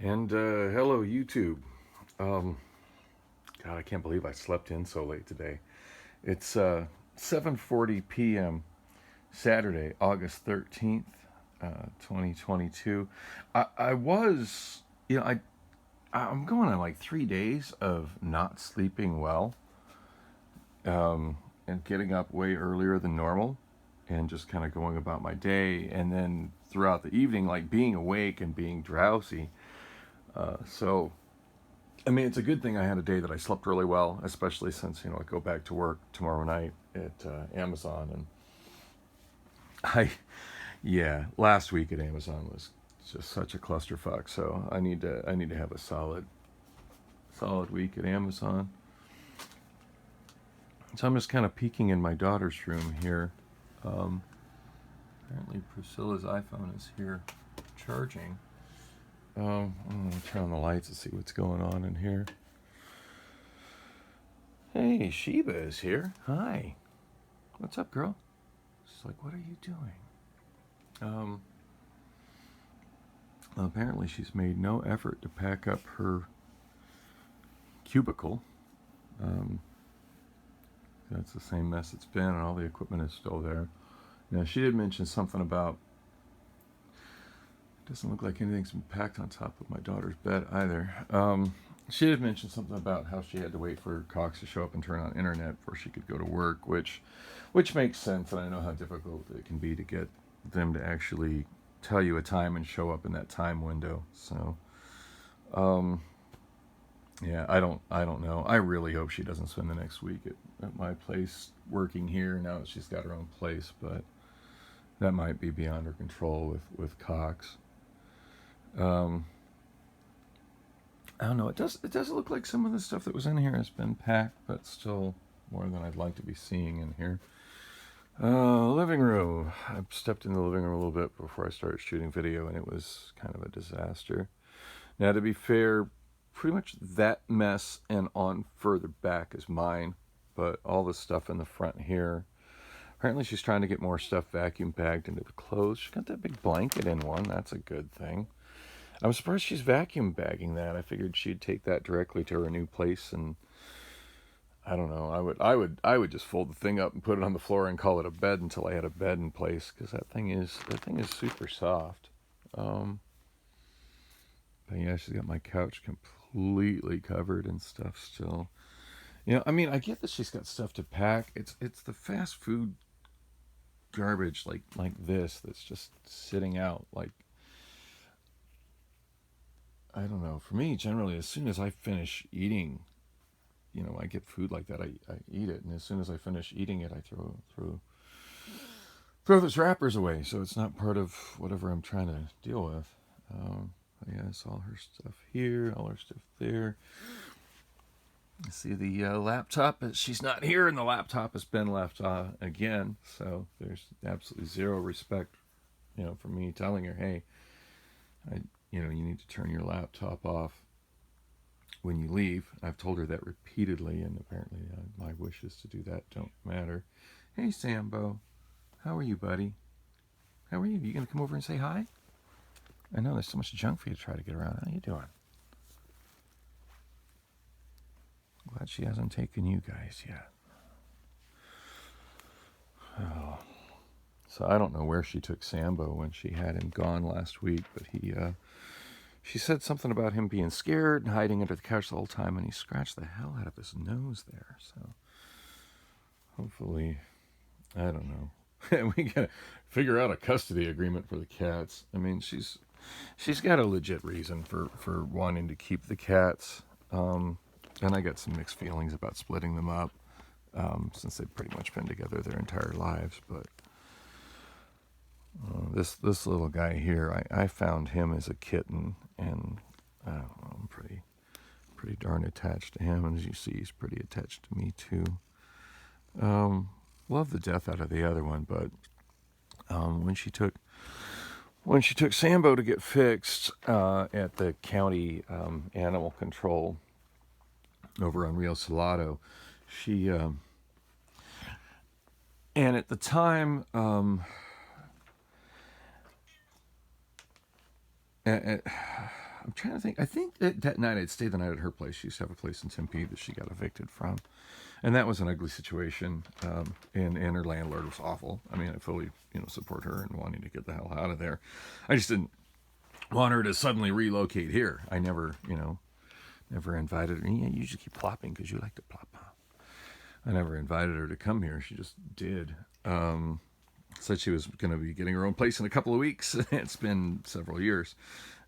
And hello, YouTube. Um, God, I can't believe I slept in so late today. It's 7:40 p.m. Saturday, August 13th, 2022. I was, I'm going on like 3 days of not sleeping well, and getting up way earlier than normal, and just kind of going about my day, and then throughout the evening, like being awake and being drowsy. So I mean, it's a good thing I had a day that I slept really well, especially since I go back to work tomorrow night at Amazon, and I, yeah, last week at Amazon was just such a clusterfuck. So I need to have a solid week at Amazon. So I'm just kind of peeking in my daughter's room here. Um, Apparently Priscilla's iPhone is here charging. I'm gonna turn on the lights to see what's going on in here. Hey, Sheba is here. Hi. What's up, girl? She's like, what are you doing? Um, well, apparently she's made no effort to pack up her cubicle. Um, that's the same mess it's been, and all the equipment is still there. Now, she did mention something about, it doesn't look like anything's been packed on top of my daughter's bed either. She did mention something about how she had to wait for Cox to show up and turn on internet before she could go to work, which makes sense, and I know how difficult it can be to get them to actually tell you a time and show up in that time window. So, um, yeah, I don't know. I really hope she doesn't spend the next week at my place working here now that she's got her own place, but that might be beyond her control with Cox. Um, I don't know. It does look like some of the stuff that was in here has been packed, but still more than I'd like to be seeing in here. Living room. I stepped in the living room a little bit before I started shooting video, and it was kind of a disaster. Now, to be fair, pretty much that mess and on further back is mine, but all the stuff in the front here. Apparently, she's trying to get more stuff vacuum bagged into the clothes. She's got that big blanket in one. That's a good thing. I'm surprised she's vacuum bagging that. I figured she'd take that directly to her new place, and I don't know. I would just fold the thing up and put it on the floor and call it a bed until I had a bed in place, because that thing is super soft. Um, but yeah, she's got my couch completely covered and stuff still. I mean, I get that she's got stuff to pack. It's the fast food garbage like this that's just sitting out. Like, I don't know. For me, generally, as soon as I finish eating, I get food like that. I eat it, and as soon as I finish eating it, I throw those wrappers away, so it's not part of whatever I'm trying to deal with. Yeah, it's all her stuff here, all her stuff there. You see the laptop. She's not here, and the laptop has been left again. So there's absolutely zero respect, for me telling her, hey, I, you need to turn your laptop off when you leave. I've told her that repeatedly, and apparently my wishes to do that don't matter. Hey, Sambo, how are you, buddy? How are you? You gonna come over and say hi? I know there's so much junk for you to try to get around. How you doing? Glad she hasn't taken you guys yet. Oh. So I don't know where she took Sambo when she had him gone last week, but she said something about him being scared and hiding under the couch the whole time, and he scratched the hell out of his nose there. So hopefully, I don't know. We gotta figure out a custody agreement for the cats. I mean, she's got a legit reason for wanting to keep the cats, and I got some mixed feelings about splitting them up, since they've pretty much been together their entire lives. But this little guy here, I found him as a kitten, and I don't know, I'm pretty darn attached to him, and as you see, he's pretty attached to me too. Love the death out of the other one, but when she took Sambo to get fixed at the county animal control over on Rio Salado, she and at the time, I'm trying to think. I think that night I'd stayed the night at her place. She used to have a place in Tempe that she got evicted from, and that was an ugly situation. And her landlord was awful. I mean, I fully support her in wanting to get the hell out of there. I just didn't want her to suddenly relocate here. I never invited her. Yeah, you just keep plopping because you like to plop. I never invited her to come here. She just did. Said she was going to be getting her own place in a couple of weeks. It's been several years.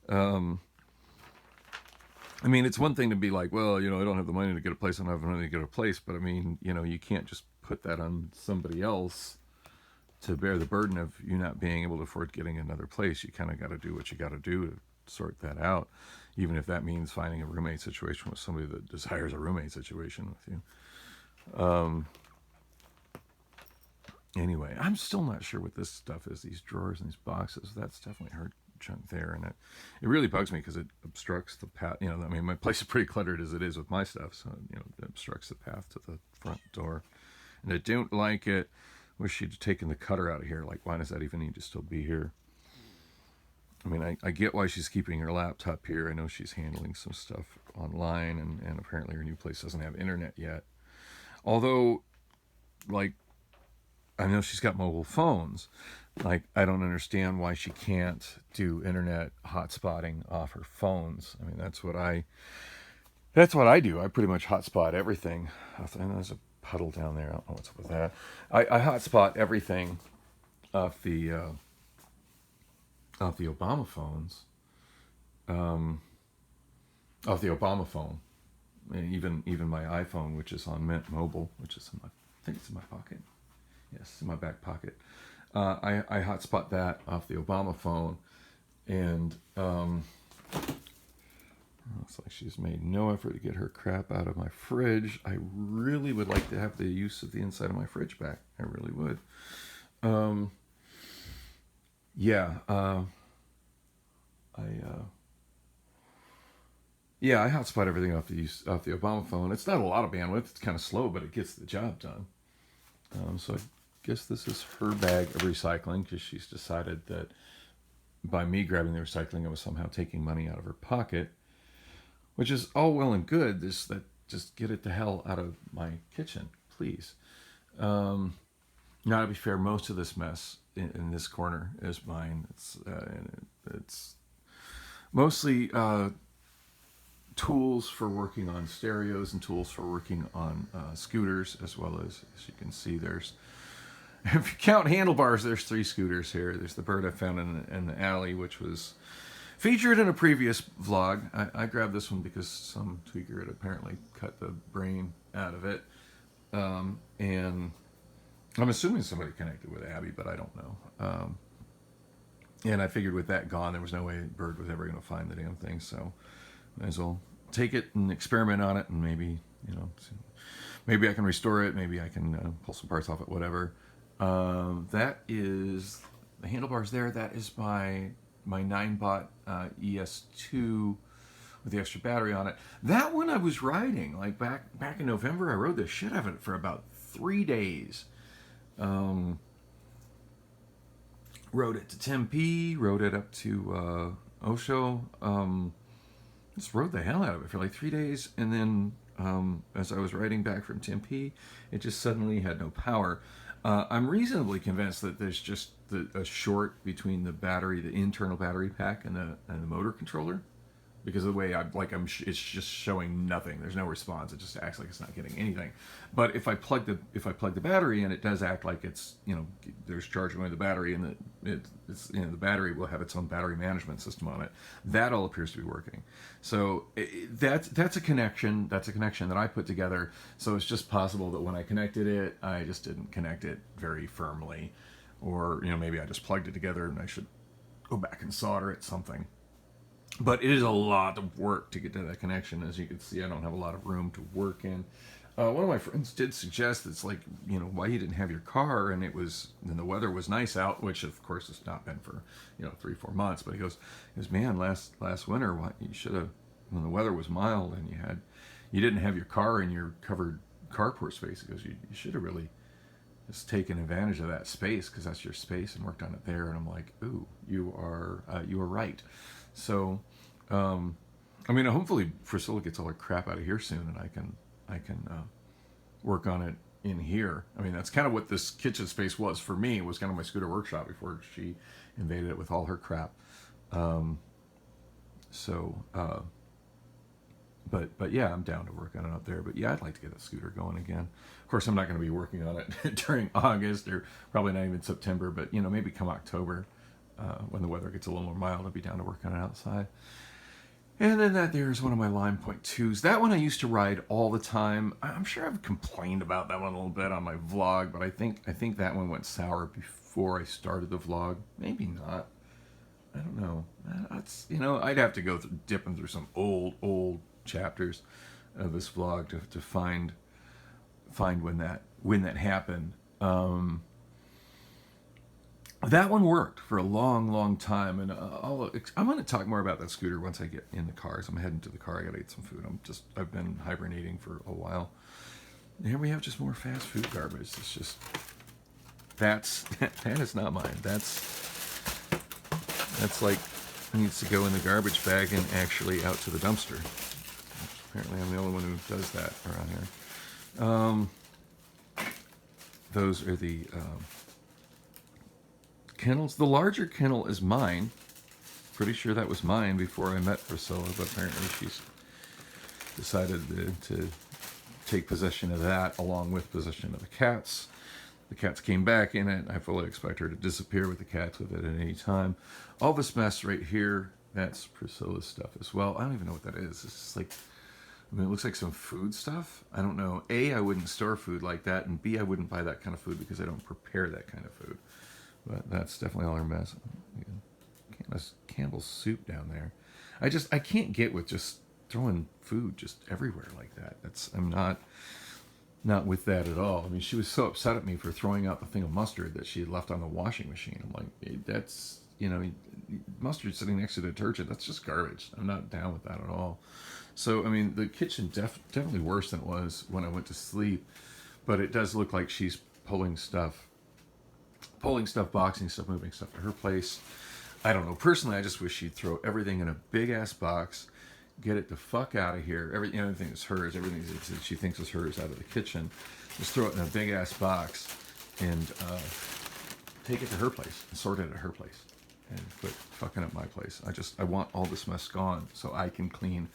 I mean, it's one thing to be like, well, I don't have the money to get a place. I don't have the money to get a place. But I mean, you can't just put that on somebody else to bear the burden of you not being able to afford getting another place. You kind of got to do what you got to do to sort that out, even if that means finding a roommate situation with somebody that desires a roommate situation with you. Anyway, I'm still not sure what this stuff is, these drawers and these boxes. That's definitely her junk there, and it really bugs me because it obstructs the path. I mean, my place is pretty cluttered as it is with my stuff, so it obstructs the path to the front door, and I don't like it. Wish she'd taken the cutter out of here. Like, why does that even need to still be here? I mean, I get why she's keeping her laptop here. I know she's handling some stuff online, and apparently her new place doesn't have internet yet. Although, like, I know she's got mobile phones. Like, I don't understand why she can't do internet hotspotting off her phones. I mean, that's what I do. I pretty much hotspot everything. I know there's a puddle down there. I don't know what's up with that. I hotspot everything off the Obama phones. Off the Obama phone. And even my iPhone, which is on Mint Mobile, which is I think it's in my pocket. Yes, it's in my back pocket. I hotspot that off the Obama phone, and looks like she's made no effort to get her crap out of my fridge. I really would like to have the use of the inside of my fridge back. I really would. I hotspot everything off the Obama phone. It's not a lot of bandwidth. It's kind of slow, but it gets the job done. So I guess this is her bag of recycling because she's decided that by me grabbing the recycling, I was somehow taking money out of her pocket, which is all well and good. Just get it the hell out of my kitchen, please. Now, to be fair, most of this mess in this corner is mine. It's mostly tools for working on stereos and tools for working on scooters, as well as you can see, there's, if you count handlebars, there's 3 scooters here. There's the bird I found in the alley, which was featured in a previous vlog. I grabbed this one because some tweaker had apparently cut the brain out of it, and I'm assuming somebody connected with Abby, but I don't know. And I figured with that gone, there was no way Bird was ever going to find the damn thing, so might as well take it and experiment on it, and maybe I can restore it, maybe I can pull some parts off it, whatever. That is the handlebars there. That is my 9-bot ES2 with the extra battery on it. That one I was riding like back in November. I rode the shit out of it for about 3 days. Rode it to Tempe, rode it up to Osho. Just rode the hell out of it for like 3 days, and then as I was riding back from Tempe, it just suddenly had no power. I'm reasonably convinced that there's just a short between the battery, the internal battery pack, and the motor controller, because of the way it's just showing nothing. There's no response. It just acts like it's not getting anything. But if I plug the battery in, it does act like it's there's charge going to the battery, and it's the battery will have its own battery management system on it. That all appears to be working. So that's a connection. That's a connection that I put together. So it's just possible that when I connected it, I just didn't connect it very firmly, or maybe I just plugged it together and I should go back and solder it, something. But it is a lot of work to get to that connection. As you can see, I don't have a lot of room to work in. One of my friends did suggest it's like, why you didn't have your car, and the weather was nice out, which of course has not been for 3-4 months. But he goes, man, last winter, you should have, when the weather was mild and you didn't have your car in your covered carport space. He goes, you should have really just taken advantage of that space, because that's your space, and worked on it there. And I'm like, ooh, you are right. So I mean, hopefully Priscilla gets all her crap out of here soon, and I can work on it in here. I mean, that's kind of what this kitchen space was for me. It was kind of my scooter workshop before she invaded it with all her crap. Um, so, but yeah, I'm down to work on it up there. But yeah, I'd like to get a scooter going again. Of course, I'm not going to be working on it during August or probably not even September. But maybe come October, when the weather gets a little more mild, I'll be down to work on it outside. And then that there is one of my Lime Point 2s. That one I used to ride all the time. I'm sure I've complained about that one a little bit on my vlog, but I think that one went sour before I started the vlog. Maybe not. I don't know. That's I'd have to go through dipping through some old chapters of this vlog to find when that happened. That one worked for a long time, and I'm going to talk more about that scooter once I get in the car. So I'm heading to the car. I got to eat some food. I've been hibernating for a while. And here we have just more fast food garbage. It's just that is not mine. That's like needs to go in the garbage bag and actually out to the dumpster. Apparently, I'm the only one who does that around here. Those are the kennels. The larger kennel is mine. Pretty sure that was mine before I met Priscilla, but apparently she's decided to take possession of that along with possession of the cats. The cats came back in it. I fully expect her to disappear with the cats with it at any time. All this mess right here, that's Priscilla's stuff as well. I don't even know what that is. It's just like, it looks like some food stuff. I don't know. A, I wouldn't store food like that, and B, I wouldn't buy that kind of food because I don't prepare that kind of food. But that's definitely all her mess. Campbell's soup down there. I can't get with just throwing food just everywhere like that. I'm not with that at all. I mean, she was so upset at me for throwing out the thing of mustard that she had left on the washing machine. I'm like, hey, that's, mustard sitting next to detergent. That's just garbage. I'm not down with that at all. So, I mean, the kitchen definitely worse than it was when I went to sleep. But it does look like she's pulling stuff, boxing stuff, moving stuff to her place. I don't know. Personally, I just wish she'd throw everything in a big ass box, get it the fuck out of here. Everything that's hers, everything that she thinks is hers out of the kitchen, just throw it in a big ass box and take it to her place and sort it at her place and quit fucking up my place. I want all this mess gone so I can clean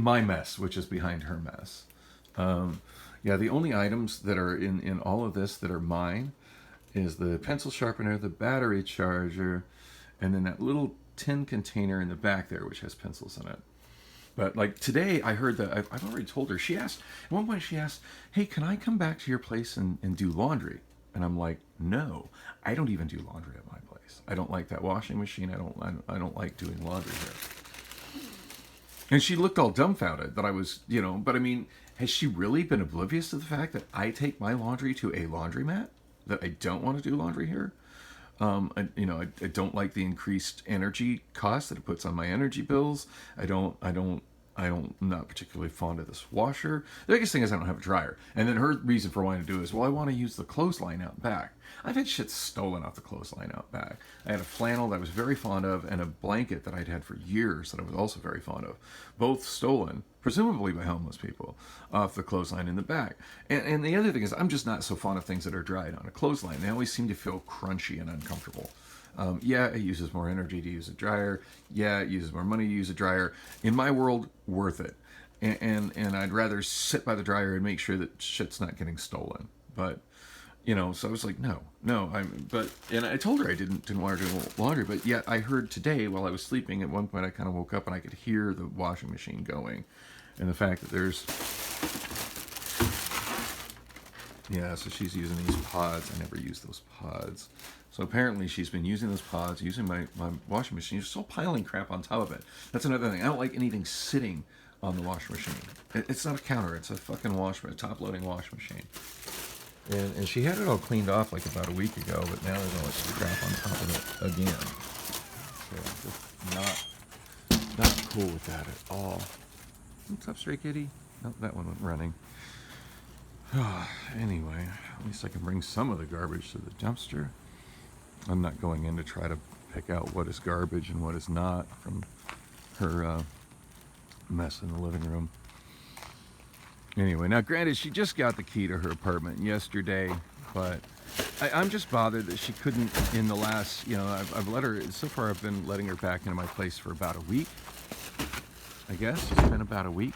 my mess, which is behind her mess. Yeah, the only items that are in all of this that are mine is the pencil sharpener, the battery charger, and then that little tin container in the back there, which has pencils in it. But like today, I heard that I've already told her. At one point, she asked, "Hey, can I come back to your place and do laundry?" And I'm like, "No, I don't even do laundry at my place. I don't like that washing machine. I don't like doing laundry here." And she looked all dumbfounded that I was, But I mean, has she really been oblivious to the fact that I take my laundry to a laundromat? That I don't want to do laundry here? I don't like the increased energy cost that it puts on my energy bills. I'm not particularly fond of this washer. The biggest thing is I don't have a dryer. And then her reason for wanting to do it is, well, I want to use the clothesline out back. I've had shit stolen off the clothesline out back. I had a flannel that I was very fond of and a blanket that I'd had for years that I was also very fond of. Both stolen, presumably by homeless people, off the clothesline in the back. And the other thing is I'm just not so fond of things that are dried on a clothesline. They always seem to feel crunchy and uncomfortable. Yeah, it uses more energy to use a dryer. Yeah, it uses more money to use a dryer. In my world, worth it. And I'd rather sit by the dryer and make sure that shit's not getting stolen. But, so I was like, no. And I told her I didn't want to do laundry. But yet I heard today while I was sleeping, at one point I kind of woke up and I could hear the washing machine going. And the fact that so she's using these pods. I never use those pods. So apparently she's been using those pods, using my washing machine, just all piling crap on top of it. That's another thing. I don't like anything sitting on the washing machine. It's not a counter. It's a fucking top-loading washing machine. And she had it all cleaned off like about a week ago, but now there's all this crap on top of it again. So just not cool with that at all. What's up, Stray Kitty? Nope, that one went running. Anyway, at least I can bring some of the garbage to the dumpster. I'm not going in to try to pick out what is garbage and what is not from her mess in the living room. Anyway, now granted, she just got the key to her apartment yesterday, but I'm just bothered that she couldn't in the last, I've let her, so far I've been letting her back into my place for about a week, I guess. It's been about a week.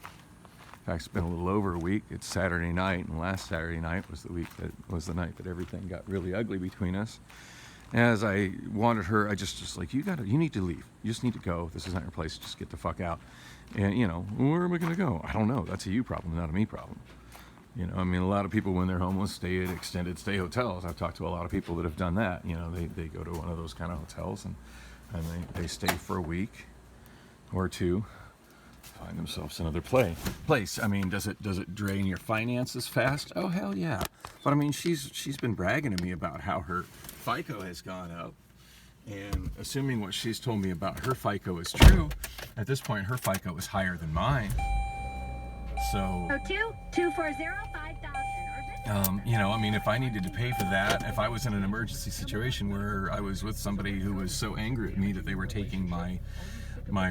In fact, it's been a little over a week. It's Saturday night, and last Saturday night was the night that everything got really ugly between us. As I wanted her, I just like, you need to leave. You just need to go. This is not your place. Just get the fuck out. And, where am I going to go? I don't know. That's a you problem, not a me problem. I mean, a lot of people, when they're homeless, stay at extended stay hotels. I've talked to a lot of people that have done that. They go to one of those kind of hotels, and they stay for a week or two, find themselves another place. I mean, does it drain your finances fast? Oh, hell yeah. But I mean, she's been bragging to me about how her FICO has gone up. And assuming what she's told me about her FICO is true, at this point her FICO is higher than mine. So 240-5000. I mean, if I needed to pay for that, if I was in an emergency situation where I was with somebody who was so angry at me that they were taking my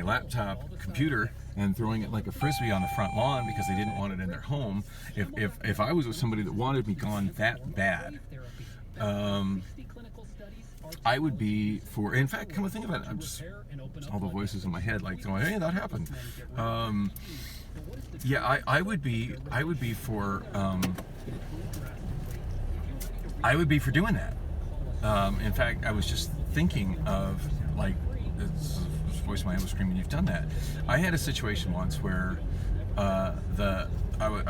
laptop computer and throwing it like a frisbee on the front lawn because they didn't want it in their home, if I was with somebody that wanted me gone that bad, I would be for, in fact, come to think of it, I'm just, all the voices in my head like going, hey, that happened. Yeah, I would be for doing that. In fact, I was just thinking of, like, this voice in my head was screaming, you've done that. I had a situation once where I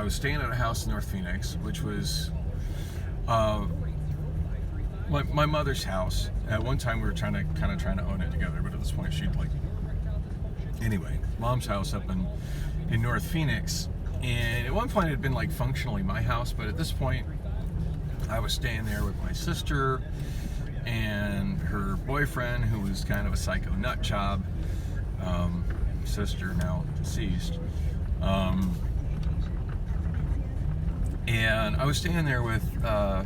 was staying at a house in North Phoenix, which was my mother's house. At one time we were trying to own it together, but at this point anyway, mom's house up in North Phoenix, and at one point it had been like functionally my house, but at this point I was staying there with my sister and her boyfriend, who was kind of a psycho nut job, sister now deceased, and I was staying there with a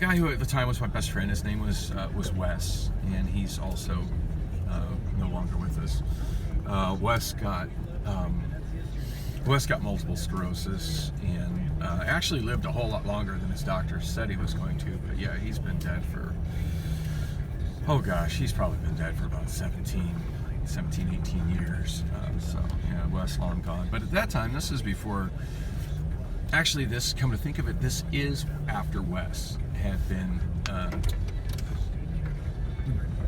guy who at the time was my best friend. His name was Wes, and he's also no longer with us. Wes got multiple sclerosis, and actually lived a whole lot longer than his doctor said he was going to. But yeah, he's been dead for, oh gosh, he's probably been dead for about 17, 18 years. So yeah, Wes long gone. But at that time, this is before. Actually, come to think of it, this is after Wes had been.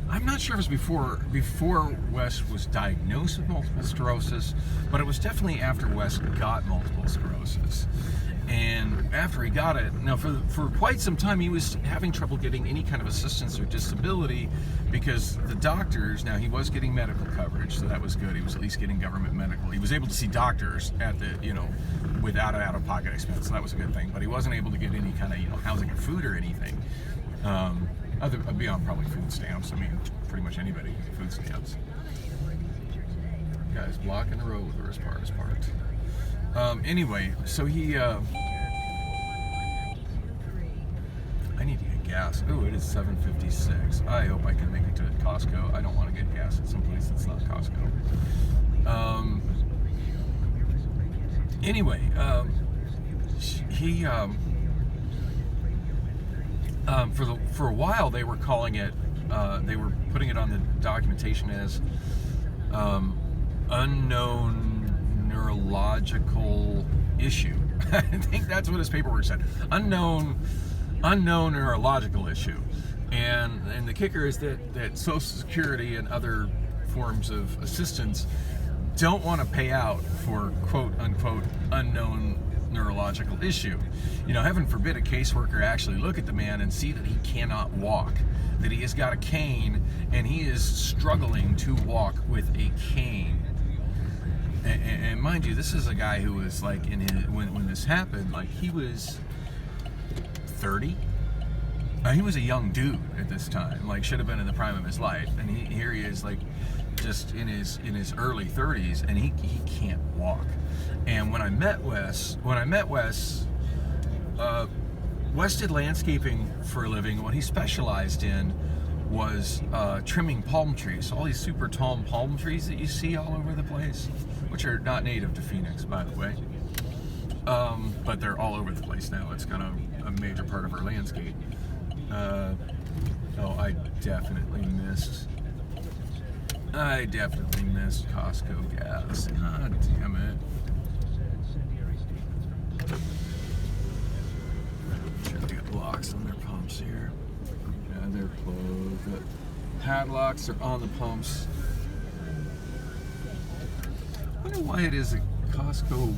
I'm not sure if it was before Wes was diagnosed with multiple sclerosis, but it was definitely after Wes got multiple sclerosis. And after he got it, now for quite some time he was having trouble getting any kind of assistance or disability, because the doctors, now he was getting medical coverage, so that was good. He was at least getting government medical. He was able to see doctors at the, without an out-of-pocket expense, so that was a good thing. But he wasn't able to get any kind of, housing or food or anything. Other beyond probably food stamps. I mean, pretty much anybody can get food stamps. Guys blocking the road where his car is parked. Anyway, so he, I need to get gas. Ooh, it is 7:56. I hope I can make it to Costco. I don't want to get gas at some place that's not Costco. Anyway, he, for a while they were calling it, they were putting it on the documentation as unknown neurological issue. I think that's what his paperwork said. Unknown neurological issue. And the kicker is that Social Security and other forms of assistance don't want to pay out for quote unquote unknown neurological issue. Heaven forbid a caseworker actually look at the man and see that he cannot walk, that he has got a cane and he is struggling to walk with a cane. And mind you, this is a guy who was like when this happened, like he was 30. He was a young dude at this time, like should have been in the prime of his life, and here he is, like just in his early 30s, and he can't walk. And when I met Wes, Wes did landscaping for a living. What he specialized in was trimming palm trees. All these super tall palm trees that you see all over the place, which are not native to Phoenix, by the way. But they're all over the place now. It's kind of a major part of our landscape. I definitely missed Costco gas. God damn it. Sure they got locks on their pumps here. Yeah, they're closed. The padlocks are on the pumps. I wonder why it is that Costco...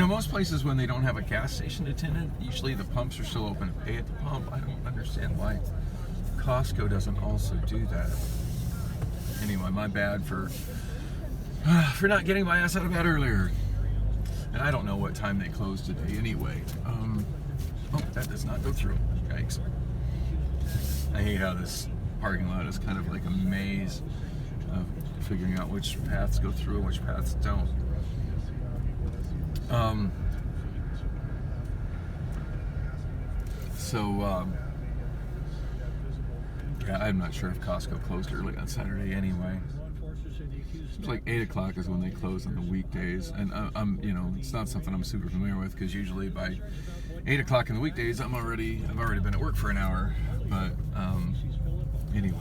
most places when they don't have a gas station attendant, usually the pumps are still open to pay at the pump. I don't understand why Costco doesn't also do that. Anyway, my bad for not getting my ass out of bed earlier. And I don't know what time they close today anyway. That does not go through. Yikes. I hate how this parking lot is kind of like a maze of figuring out which paths go through and which paths don't. Yeah, I'm not sure if Costco closed early on Saturday anyway. It's like 8 o'clock is when they close on the weekdays, and it's not something I'm super familiar with because usually by 8 o'clock in the weekdays I've already been at work for an hour. But anyway.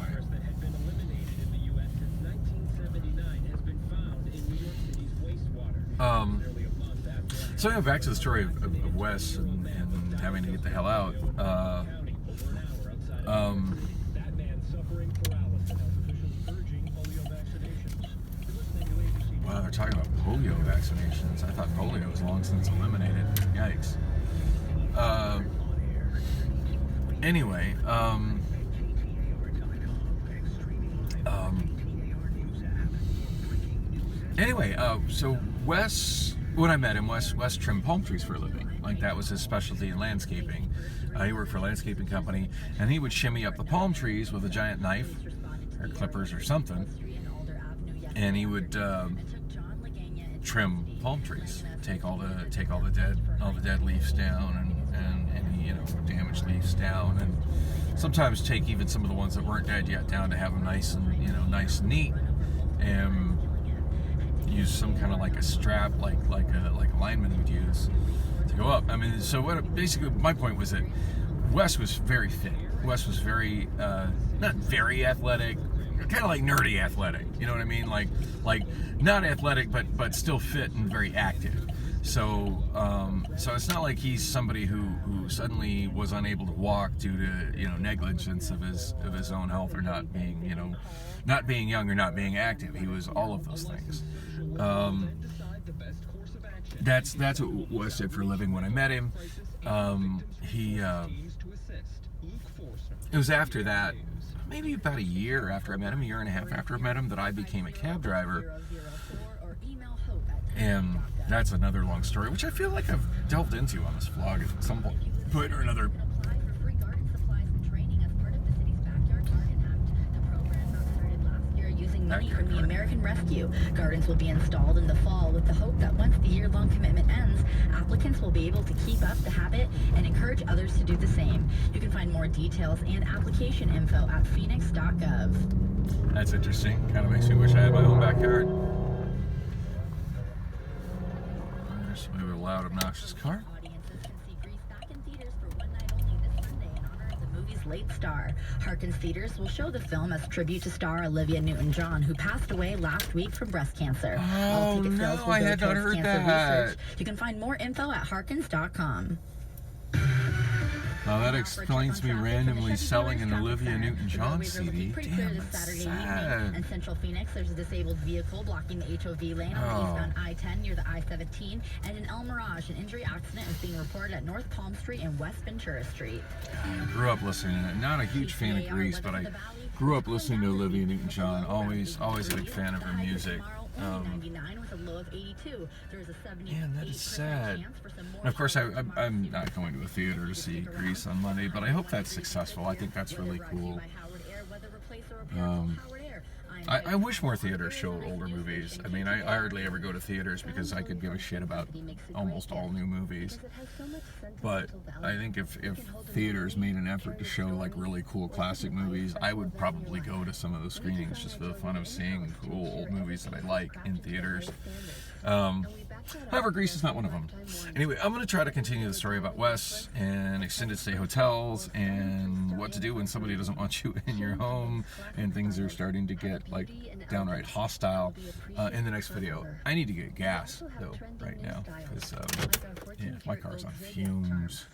So back to the story of Wes and having to get the hell out. Wow, they're talking about polio vaccinations. I thought polio was long since eliminated. Yikes. Anyway, so Wes, when I met him, Wes trimmed palm trees for a living. Like, that was his specialty in landscaping. He worked for a landscaping company, and he would shimmy up the palm trees with a giant knife, or clippers or something, and he would trim palm trees, take all the dead leaves down, and any damaged leaves down, and sometimes take even some of the ones that weren't dead yet down to have them nice and nice and neat, and use some kind of like a strap, like a lineman would use to go up. I mean, so basically my point was that Wes was very fit. Wes was very not very athletic, kind of like nerdy athletic. You know what I mean? Like not athletic, but still fit and very active. So it's not like he's somebody who suddenly was unable to walk due to negligence of his own health, or not being young or not being active. He was all of those things. That's what Wes did for a living when I met him. It was after that, maybe about a year after I met him, a year and a half after I met him, that I became a cab driver. And that's another long story, which I feel like I've delved into on this vlog at some point or another. Money from the American Rescue. Gardens will be installed in the fall with the hope that once the year-long commitment ends, applicants will be able to keep up the habit and encourage others to do the same. You can find more details and application info at phoenix.gov. That's interesting. Kind of makes me wish I had my own backyard. There's maybe a loud, obnoxious car. Late star. Harkins Theaters will show the film as tribute to star Olivia Newton-John, who passed away last week from breast cancer. Oh, no, I had not heard that. Research. You can find more info at harkins.com. Now that explains me randomly selling an Olivia Newton-John CD. Damn, that's sad. In Central Phoenix, there's a disabled vehicle blocking the HOV lane on the eastbound I-10 near the I-17. And in El Mirage, an injury accident is being reported at North Palm Street and West Ventura Street. I grew up listening to it. Not a huge fan of Grease, but I grew up listening to Olivia Newton-John. Always a big fan of her music. Man, that is sad. And of course, I'm not going to a theater to see Grease on Monday, but I hope that's successful. I think that's really cool. I wish more theaters showed older movies. I mean, I hardly ever go to theaters because I could give a shit about almost all new movies. But I think if theaters made an effort to show like really cool classic movies, I would probably go to some of the screenings just for the fun of seeing cool old movies that I like in theaters. However, Grease is not one of them. Anyway, I'm going to try to continue the story about Wes and extended stay hotels and what to do when somebody doesn't want you in your home and things are starting to get like downright hostile in the next video. I need to get gas though right now because yeah, my car's on fumes.